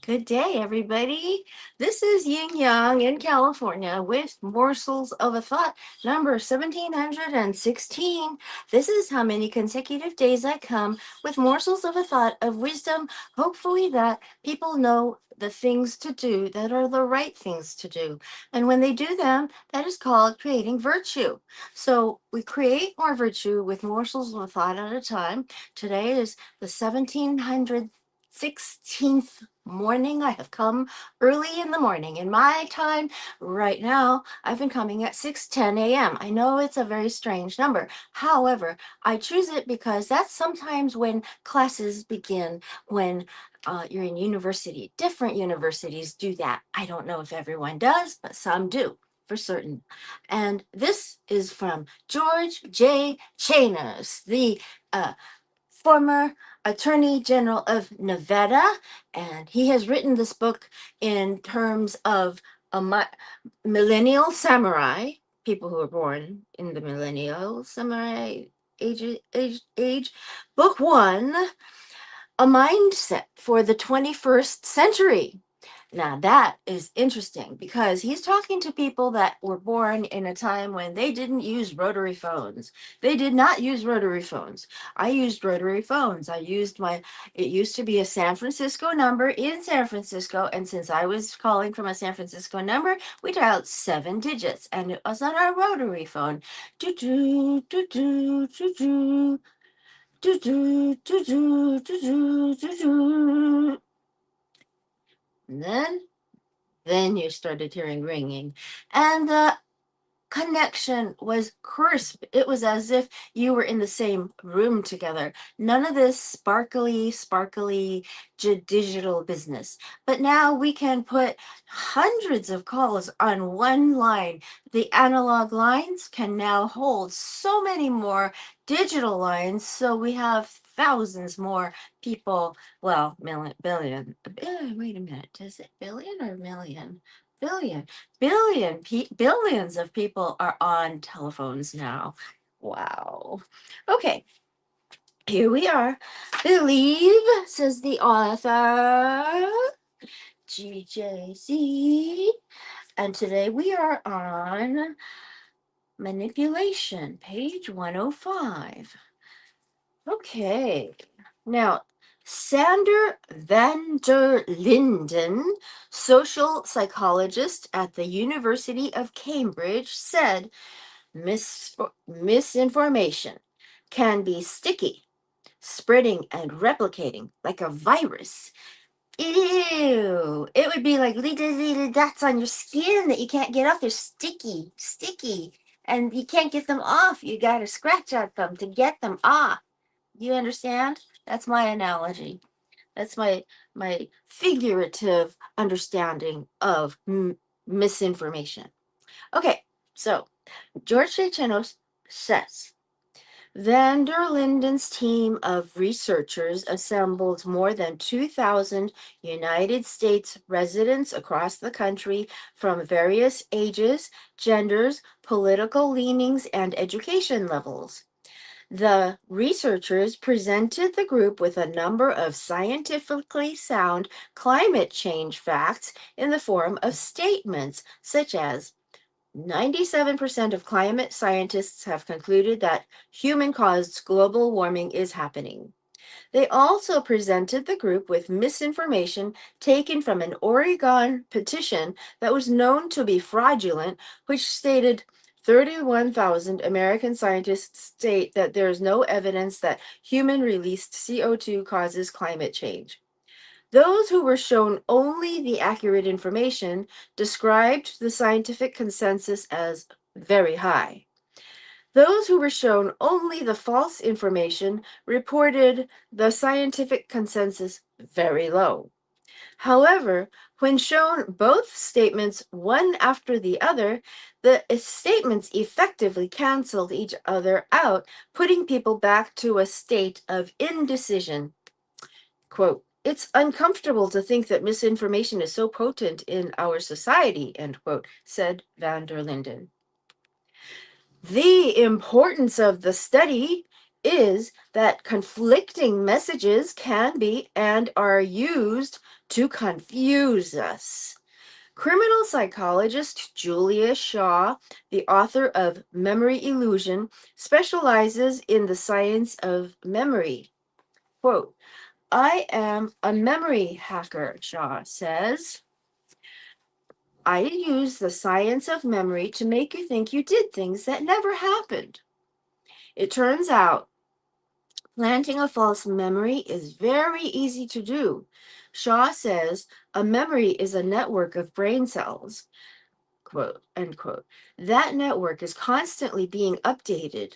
Good day, everybody. This is Yin Yang in California with Morsels of a Thought, number 1716. This is how many consecutive days I come with morsels of a thought of wisdom, hopefully, that people know the things to do that are the right things to do. And when they do them, that is called creating virtue. So we create more virtue with morsels of a thought at a time. Today is the 1716th morning. I have come early in the morning. In my time right now, I've been coming at 6:10 a.m. I know it's a very strange number. However, I choose it because that's sometimes when classes begin, when you're in university. Different universities do that. I don't know if everyone does, but some do for certain. And this is from George J. Chanos, the uh, former Attorney General of Nevada, and he has written this book in terms of millennial samurai, people who are born in the millennial samurai age. Book one, A Mindset for the 21st Century. Now, that is interesting because he's talking to people that were born in a time when they didn't use rotary phones. They did not use rotary phones. I used rotary phones. It used to be a San Francisco number in San Francisco. And since I was calling from a San Francisco number, we dialed 7 digits and it was on our rotary phone. Do, do, do, do, do, do. Do, do, do, do, do, do, do, do. And then you started hearing ringing. And the connection was crisp. It was as if you were in the same room together. None of this sparkly digital business. But now we can put hundreds of calls on one line. The analog lines can now hold so many more digital lines. So we have thousands more people. Well, billion. Wait a minute. Is it billion or million? Billion billions of people are on telephones now. Wow. Okay, here we are. Believe, says the author, GJC. And today we are on manipulation, page 105. Okay. Now, Sander van der Linden, social psychologist at the University of Cambridge, said misinformation can be sticky, spreading and replicating like a virus. Ew. It would be like little dots on your skin that you can't get off. They're sticky. And you can't get them off. You got to scratch at them to get them off. You understand? That's my analogy. That's my figurative understanding of misinformation. Okay, so George Chanos says Van der Linden's team of researchers assembled more than 2,000 United States residents across the country from various ages, genders, political leanings, and education levels. The researchers presented the group with a number of scientifically sound climate change facts in the form of statements such as 97% of climate scientists have concluded that human caused global warming is happening. They also presented the group with misinformation taken from an Oregon petition that was known to be fraudulent, which stated 31,000 American scientists state that there is no evidence that human released CO2 causes climate change. Those who were shown only the accurate information described the scientific consensus as very high. Those who were shown only the false information reported the scientific consensus very low. However, when shown both statements one after the other, the statements effectively canceled each other out, putting people back to a state of indecision. Quote, it's uncomfortable to think that misinformation is so potent in our society, end quote, said van der Linden. The importance of the study is that conflicting messages can be and are used to confuse us. Criminal psychologist Julia Shaw, the author of Memory Illusion, specializes in the science of memory. Quote, I am a memory hacker, Shaw says. I use the science of memory to make you think you did things that never happened. It turns out planting a false memory is very easy to do. Shaw says a memory is a network of brain cells, quote, end quote. That network is constantly being updated.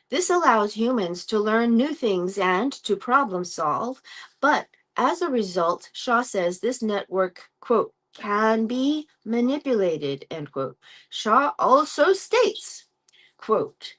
This allows humans to learn new things and to problem solve, but as a result, Shaw says this network, quote, can be manipulated, end quote. Shaw also states, quote,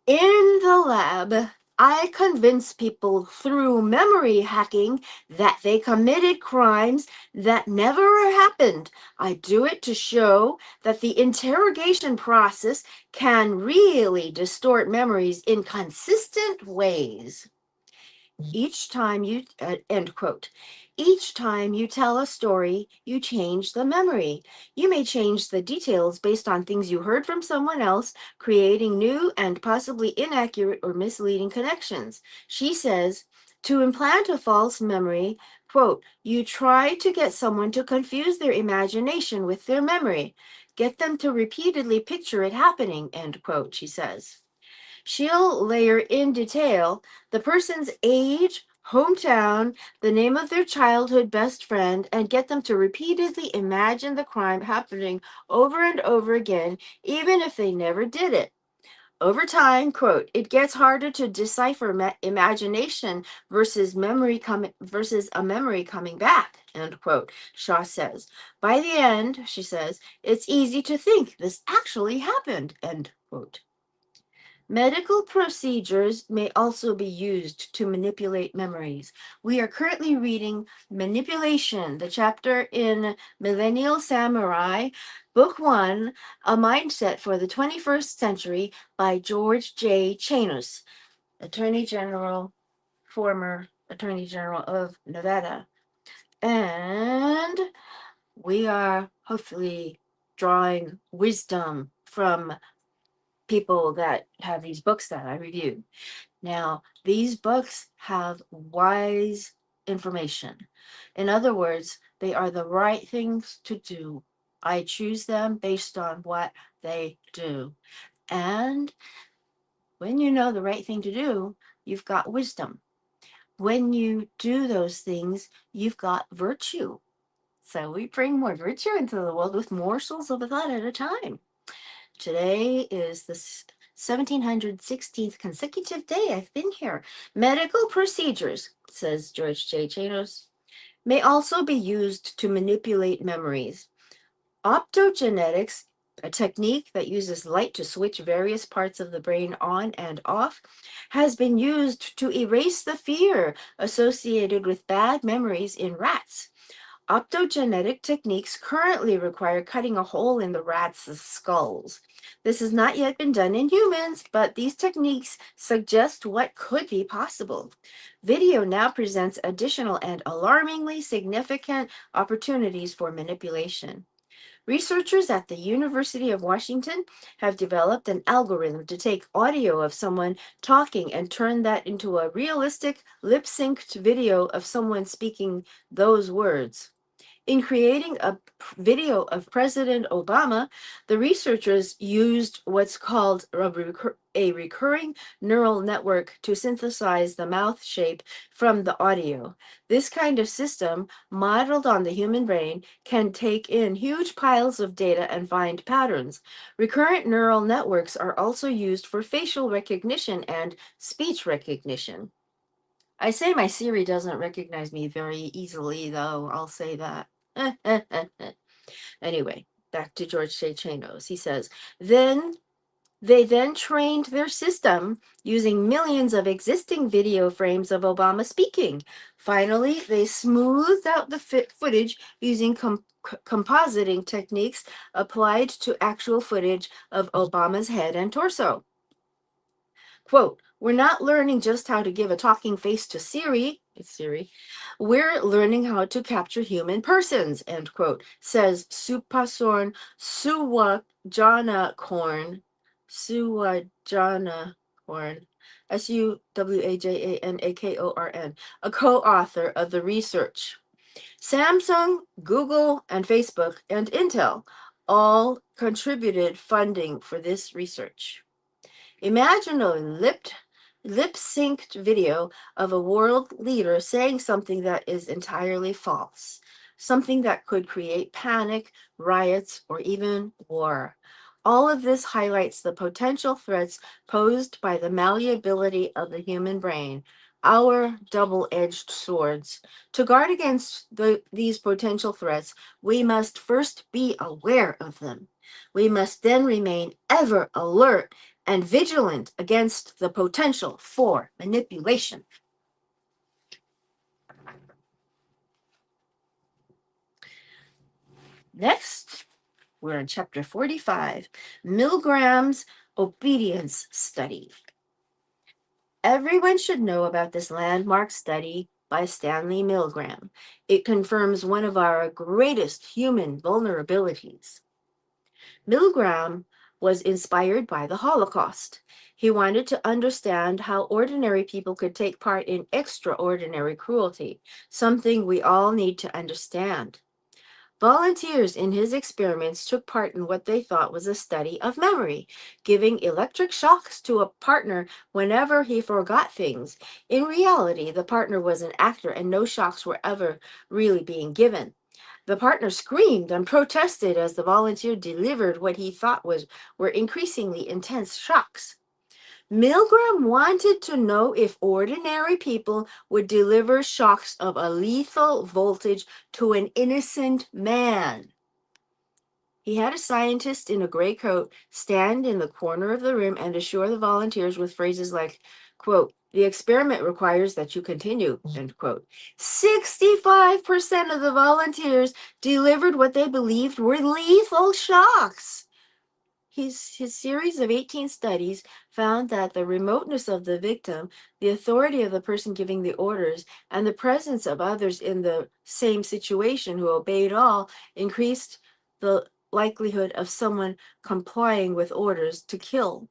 in the lab, I convince people through memory hacking that they committed crimes that never happened. I do it to show that the interrogation process can really distort memories in consistent ways. Each time you, end quote. Each time you tell a story, you change the memory. You may change the details based on things you heard from someone else, creating new and possibly inaccurate or misleading connections. She says, to implant a false memory, quote, you try to get someone to confuse their imagination with their memory. Get them to repeatedly picture it happening, end quote, she says. She'll layer in detail the person's age, hometown, the name of their childhood best friend, and get them to repeatedly imagine the crime happening over and over again, even if they never did it. Over time, quote, it gets harder to decipher imagination versus a memory coming back, end quote, Shaw says. By the end, she says, it's easy to think this actually happened, end quote. Medical procedures may also be used to manipulate memories. We are currently reading Manipulation, the chapter in Millennial Samurai, Book 1, A Mindset for the 21st Century by George J. Chanos, Attorney General, former Attorney General of Nevada. And we are hopefully drawing wisdom from people that have these books that I reviewed. Now, these books have wise information. In other words, they are the right things to do. I choose them based on what they do. And when you know the right thing to do, you've got wisdom. When you do those things, you've got virtue. So we bring more virtue into the world with morsels of a thought at a time. Today is the 1716th consecutive day I've been here. Medical procedures, says George J. Chanos, may also be used to manipulate memories. Optogenetics, a technique that uses light to switch various parts of the brain on and off, has been used to erase the fear associated with bad memories in rats. Optogenetic techniques currently require cutting a hole in the rats' skulls. This has not yet been done in humans, but these techniques suggest what could be possible. Video now presents additional and alarmingly significant opportunities for manipulation. Researchers at the University of Washington have developed an algorithm to take audio of someone talking and turn that into a realistic, lip synced video of someone speaking those words. In creating a video of President Obama, the researchers used what's called a recurring neural network to synthesize the mouth shape from the audio. This kind of system, modeled on the human brain, can take in huge piles of data and find patterns. Recurrent neural networks are also used for facial recognition and speech recognition. I say my Siri doesn't recognize me very easily, though. I'll say that. Anyway, back to George J. Chanos. He says, then they then trained their system using millions of existing video frames of Obama speaking. Finally, they smoothed out the footage using compositing techniques applied to actual footage of Obama's head and torso. Quote, we're not learning just how to give a talking face to Siri, it's Siri, We're learning how to capture human persons, end quote, says Supasorn Suwajanakorn, Suwajanakorn, Suwajanakorn, a co-author of the research. Samsung, Google, and Facebook, and Intel all contributed funding for this research. Imagine a lip-synced video of a world leader saying something that is entirely false, something that could create panic, riots, or even war. All of this highlights the potential threats posed by the malleability of the human brain, our double-edged swords. To guard against these potential threats, we must first be aware of them. We must then remain ever alert and vigilant against the potential for manipulation. Next, we're in chapter 45, Milgram's Obedience Study. Everyone should know about this landmark study by Stanley Milgram. It confirms one of our greatest human vulnerabilities. Milgram was inspired by the Holocaust. He wanted to understand how ordinary people could take part in extraordinary cruelty, something we all need to understand. Volunteers in his experiments took part in what they thought was a study of memory, giving electric shocks to a partner whenever he forgot things. In reality, the partner was an actor and no shocks were ever really being given. The partner screamed and protested as the volunteer delivered what he thought were increasingly intense shocks. Milgram wanted to know if ordinary people would deliver shocks of a lethal voltage to an innocent man. He had a scientist in a gray coat stand in the corner of the room and assure the volunteers with phrases like, quote, "The experiment requires that you continue," end quote. 65% of the volunteers delivered what they believed were lethal shocks. His series of 18 studies found that the remoteness of the victim, the authority of the person giving the orders, and the presence of others in the same situation who obeyed all increased the likelihood of someone complying with orders to kill.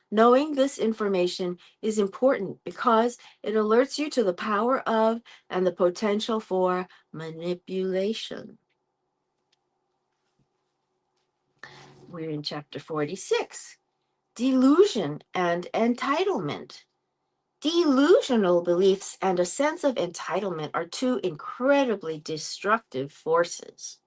Knowing this information is important because it alerts you to the power of and the potential for manipulation. We're in chapter 46. Delusion and entitlement. Delusional beliefs and a sense of entitlement are two incredibly destructive forces.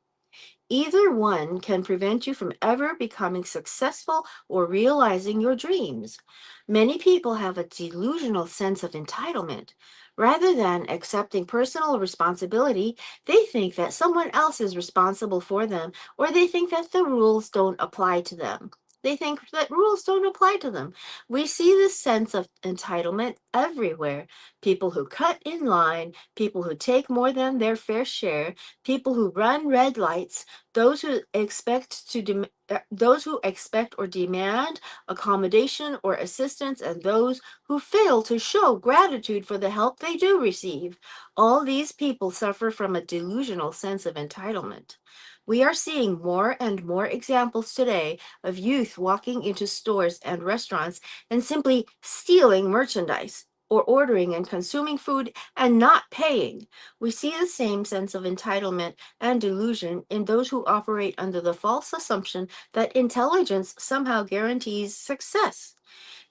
Either one can prevent you from ever becoming successful or realizing your dreams. Many people have a delusional sense of entitlement. Rather than accepting personal responsibility, they think that someone else is responsible for them, or they think that the rules don't apply to them. They think that rules don't apply to them. We see this sense of entitlement everywhere. People who cut in line, people who take more than their fair share, people who run red lights, those who expect or demand accommodation or assistance, and those who fail to show gratitude for the help they do receive. All these people suffer from a delusional sense of entitlement. We are seeing more and more examples today of youth walking into stores and restaurants and simply stealing merchandise or ordering and consuming food and not paying. We see the same sense of entitlement and delusion in those who operate under the false assumption that intelligence somehow guarantees success.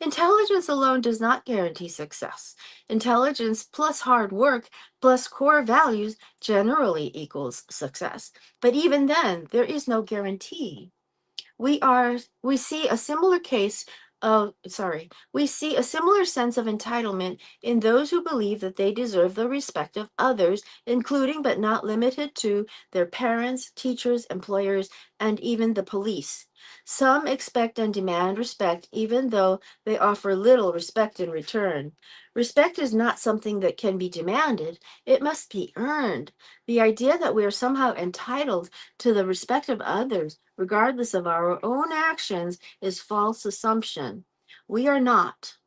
Intelligence alone does not guarantee success. Intelligence plus hard work plus core values generally equals success. But even then, there is no guarantee. We see a similar case of we see a similar sense of entitlement in those who believe that they deserve the respect of others, including but not limited to their parents, teachers, employers, and even the police. Some expect and demand respect even though they offer little respect in return. Respect is not something that can be demanded, it must be earned. The idea that we are somehow entitled to the respect of others, regardless of our own actions, is false assumption. We are not.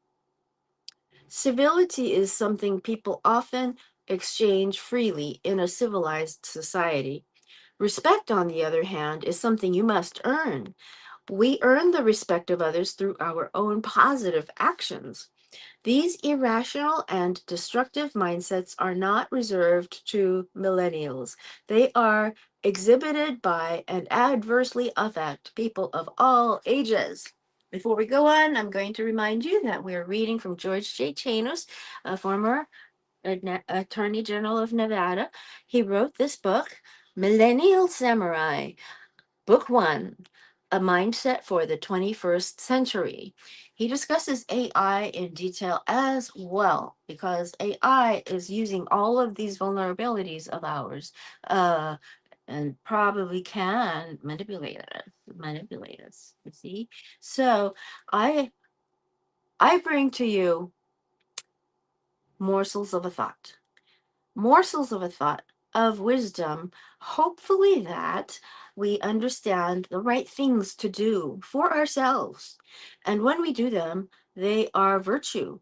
Civility is something people often exchange freely in a civilized society. Respect, on the other hand, is something you must earn. We earn the respect of others through our own positive actions. These irrational and destructive mindsets are not reserved to millennials. They are exhibited by and adversely affect people of all ages. Before we go on, I'm going to remind you that we're reading from George J. Chanos, a former Attorney General of Nevada. He wrote this book, Millennial Samurai, Book 1, A Mindset for the 21st Century. He discusses AI in detail as well, because AI is using all of these vulnerabilities of ours, uh, and probably can manipulate us. You see? So I bring to you morsels of a thought. Morsels of a thought of wisdom, hopefully that we understand the right things to do for ourselves. And when we do them, they are virtue.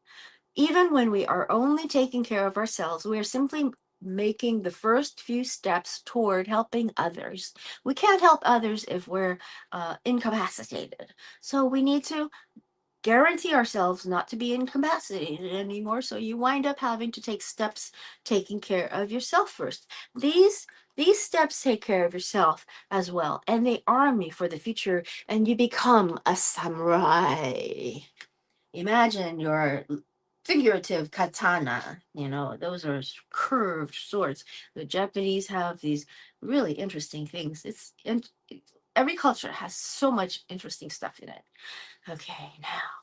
Even when we are only taking care of ourselves, we are simply making the first few steps toward helping others. We can't help others if we're incapacitated. So we need to guarantee ourselves not to be incapacitated anymore, so you wind up having to take steps taking care of yourself first. These steps take care of yourself as well, and they arm you for the future, and you become a samurai. Imagine your figurative katana. Those are curved swords. The Japanese have these really interesting things. Every culture has so much interesting stuff in it. Okay, now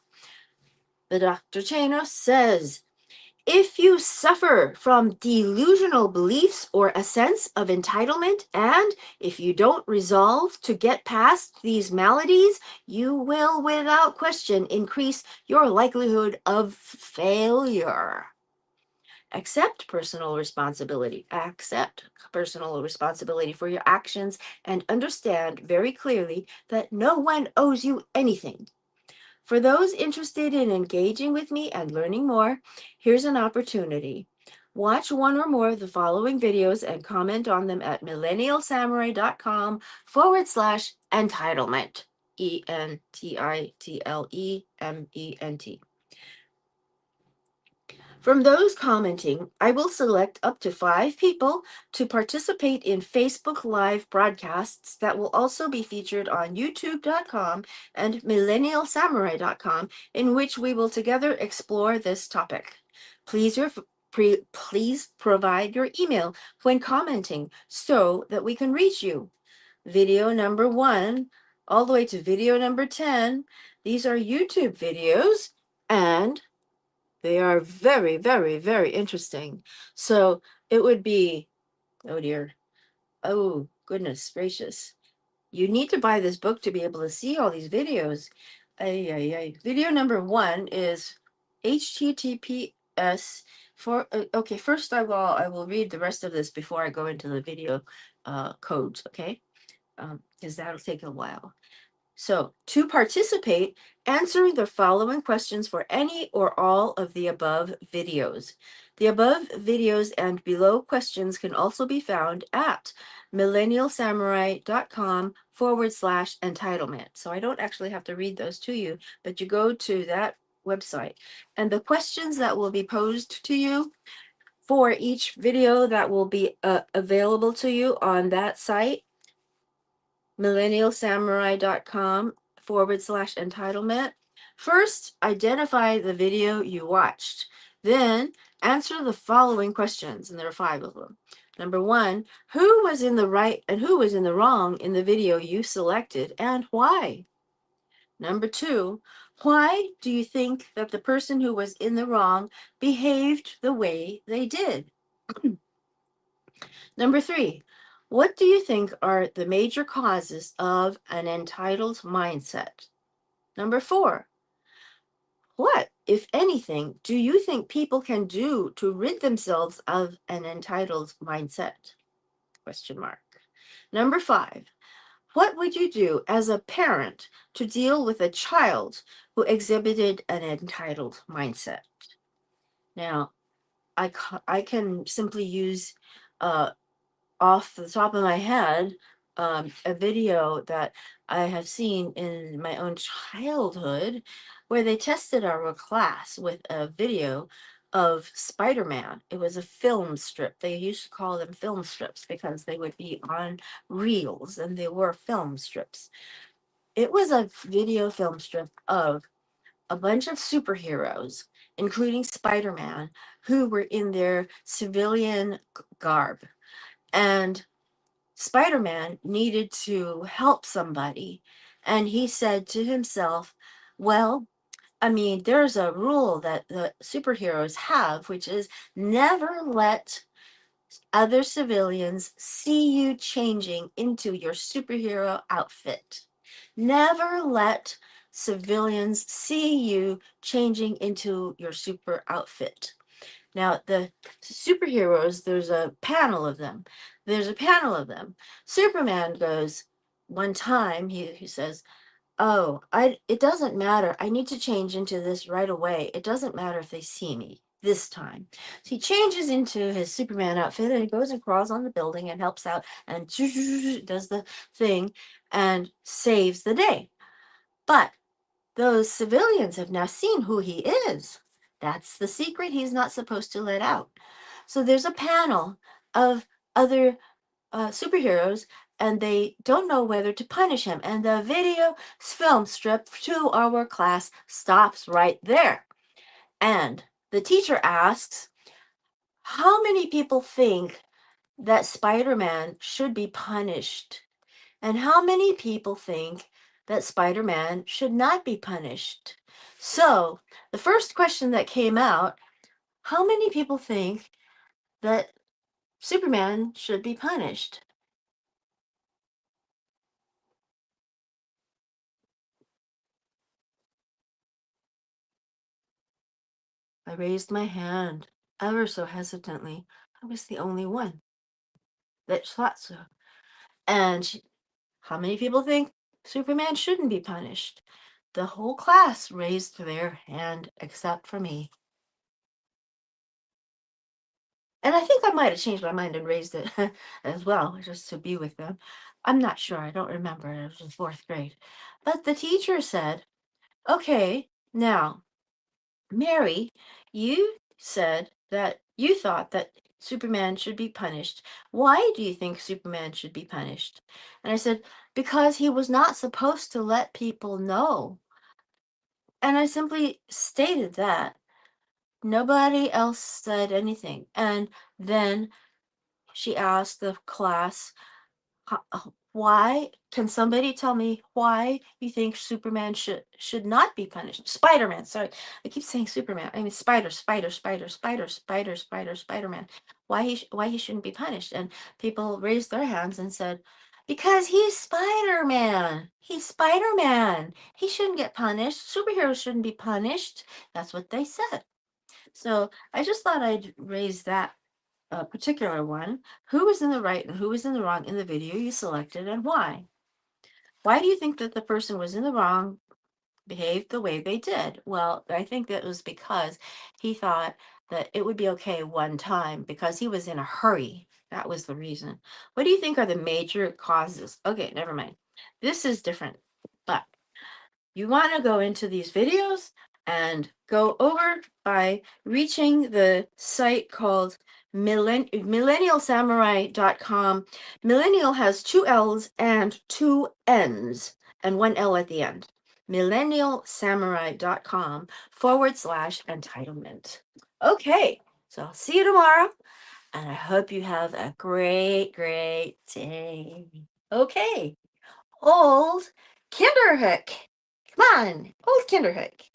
the Dr. Chanos says, if you suffer from delusional beliefs or a sense of entitlement, and if you don't resolve to get past these maladies, you will without question increase your likelihood of failure. Accept personal responsibility. Accept personal responsibility for your actions and understand very clearly that no one owes you anything. For those interested in engaging with me and learning more, here's an opportunity. Watch one or more of the following videos and comment on them at millennialsamurai.com/entitlement. Entitlement. From those commenting, I will select up to 5 people to participate in Facebook Live broadcasts that will also be featured on youtube.com and millennialsamurai.com, in which we will together explore this topic. Please provide your email when commenting so that we can reach you. Video number 1 all the way to video number 10. These are YouTube videos, and they are very, very, very interesting. So it would be, oh dear, oh goodness gracious. You need to buy this book to be able to see all these videos. Video number 1 is HTTPS for, okay, first I will read the rest of this before I go into the video codes, okay? Because that'll take a while. So, to participate, answer the following questions for any or all of the above videos. The above videos and below questions can also be found at millennialsamurai.com/entitlement. So I don't actually have to read those to you, but you go to that website. And the questions that will be posed to you for each video that will be available to you on that site, millennialsamurai.com/entitlement. First, identify the video you watched. Then, answer the following questions, and there are 5 of them. Number 1, who was in the right and who was in the wrong in the video you selected, and why? Number 2, why do you think that the person who was in the wrong behaved the way they did? Number 3, what do you think are the major causes of an entitled mindset? Number 4, what, if anything, do you think people can do to rid themselves of an entitled mindset? Question mark. Number 5, what would you do as a parent to deal with a child who exhibited an entitled mindset? Now, I can simply use uh, off the top of my head a video that I have seen in my own childhood where they tested our class with a video of Spider-Man. It was a film strip. They used to call them film strips because they would be on reels and they were film strips. It was a video film strip of a bunch of superheroes, including Spider-Man, who were in their civilian garb. And Spider-Man needed to help somebody. And he said to himself, well, I mean, there's a rule that the superheroes have, which is never let other civilians see you changing into your superhero outfit. Never let civilians see you changing into your super outfit. Now, the superheroes, there's a panel of them. There's a panel of them. Superman goes, one time, he says, oh, it doesn't matter. I need to change into this right away. It doesn't matter if they see me this time. So he changes into his Superman outfit and he goes and crawls on the building and helps out and does the thing and saves the day. But those civilians have now seen who he is. That's the secret he's not supposed to let out. So there's a panel of other superheroes, and they don't know whether to punish him. And the video film strip to our class stops right there. And the teacher asks, how many people think that Spider-Man should be punished? And how many people think that Spider-Man should not be punished? So, the first question that came out, how many people think that Superman should be punished? I raised my hand ever so hesitantly. I was the only one that thought so. And how many people think Superman shouldn't be punished? The whole class raised their hand except for me. And I think I might have changed my mind and raised it as well, just to be with them. I'm not sure. I don't remember. It was in fourth grade. But the teacher said, okay, now, Mary, you said that you thought that Superman should be punished. Why do you think Superman should be punished? And I said, because he was not supposed to let people know. And I simply stated that. Nobody else said anything. And then she asked the class, why can somebody tell me why you think Superman should not be punished? Spider-Man, sorry. I keep saying Superman. I mean Spider-Man. Why he shouldn't be punished? And people raised their hands and said, because he's Spider-Man. He's Spider-Man. He shouldn't get punished. Superheroes shouldn't be punished. That's what they said. So I just thought I'd raise that particular one. Who was in the right and who was in the wrong in the video you selected and why? Why do you think that the person was in the wrong behaved the way they did? Well, I think that was because he thought that it would be okay one time because he was in a hurry. That was the reason. What do you think are the major causes? Okay, never mind. This is different. But you want to go into these videos and go over by reaching the site called millennialsamurai.com. Millennial has two L's and two N's and one L at the end. millennialsamurai.com /entitlement. Okay, so I'll see you tomorrow, and I hope you have a great, great day. Okay, old Kinderhook. Come on, old Kinderhook.